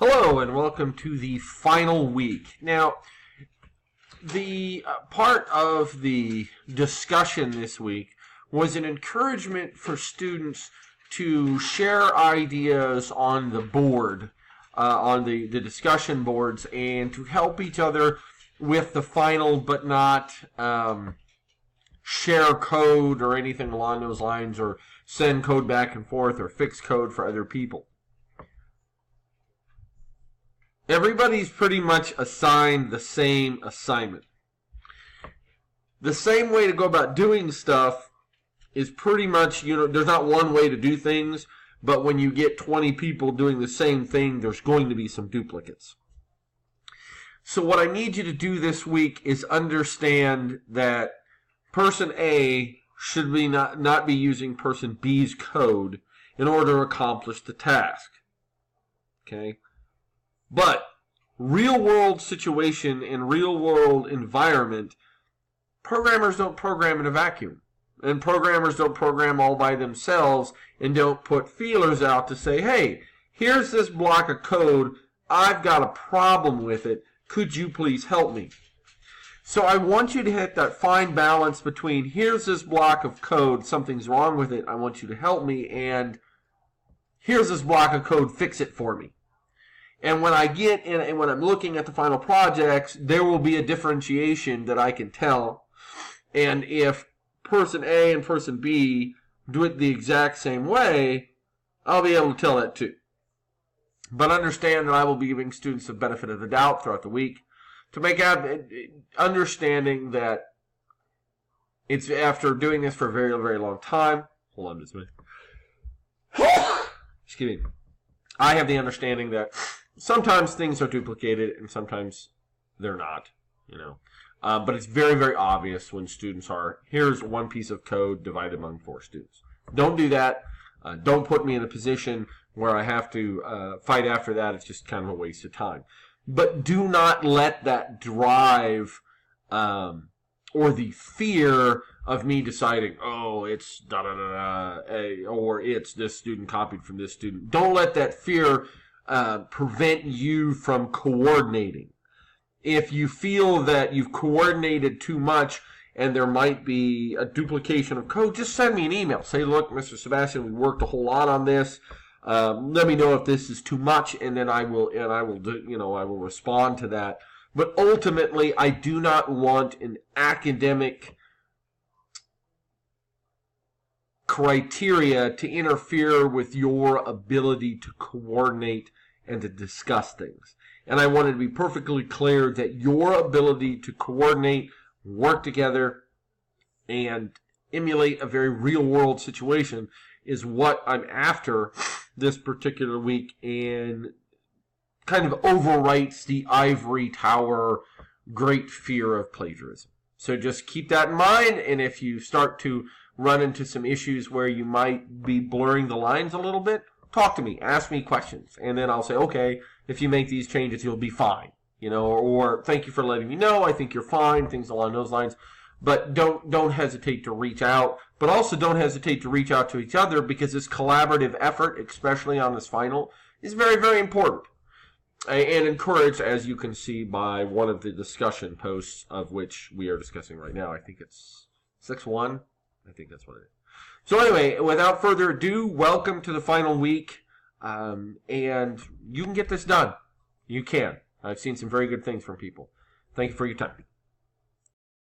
Hello and welcome to the final week. Now, the part of the discussion this week was an encouragement for students to share ideas on the board, on the discussion boards, and to help each other with the final, but not share code or anything along those lines, or send code back and forth, or fix code for other people. Everybody's pretty much assigned the same assignment. The same way to go about doing stuff is pretty much, there's not one way to do things, but when you get 20 people doing the same thing, there's going to be some duplicates. So what I need you to do this week is understand that person A should be not be using person B's code in order to accomplish the task. Okay? But real-world situation and real-world environment, programmers don't program in a vacuum. And programmers don't program all by themselves and don't put feelers out to say, hey, here's this block of code. I've got a problem with it. Could you please help me? So I want you to hit that fine balance between here's this block of code, something's wrong with it, I want you to help me, and here's this block of code, fix it for me. And when I get in, and when I'm looking at the final projects, there will be a differentiation that I can tell. And if person A and person B do it the exact same way, I'll be able to tell that too. But understand that I will be giving students the benefit of the doubt throughout the week to make out understanding that it's after doing this for a very, very long time. Hold on just a minute. Excuse me. I have the understanding that sometimes things are duplicated and sometimes they're not, But it's very, very obvious when students are, here's one piece of code divided among 4 students. Don't do that. Don't put me in a position where I have to fight after that. It's just kind of a waste of time. But do not let that drive or the fear of me deciding, oh, it's da-da-da-da, or it's this student copied from this student. Don't let that fear prevent you from coordinating. If you feel that you've coordinated too much and there might be a duplication of code, just send me an email. Say, look, Mr. Sebastian, we worked a whole lot on this. Let me know if this is too much, and then I will respond to that. But ultimately, I do not want an academic criteria to interfere with your ability to coordinate and to discuss things. And I want it to be perfectly clear that your ability to coordinate, work together, and emulate a very real-world situation is what I'm after this particular week, and kind of overwrites the ivory tower great fear of plagiarism. So just keep that in mind, and if you start to run into some issues where you might be blurring the lines a little bit, talk to me, ask me questions, and then I'll say, okay, if you make these changes, you'll be fine, or thank you for letting me know, I think you're fine, things along those lines. But don't hesitate to reach out, but also don't hesitate to reach out to each other, because this collaborative effort, especially on this final, is very, very important. And encouraged, as you can see by one of the discussion posts of which we are discussing right now. I think it's 6-1. I think that's what it is. So anyway, without further ado, welcome to the final week. And you can get this done. You can. I've seen some very good things from people. Thank you for your time.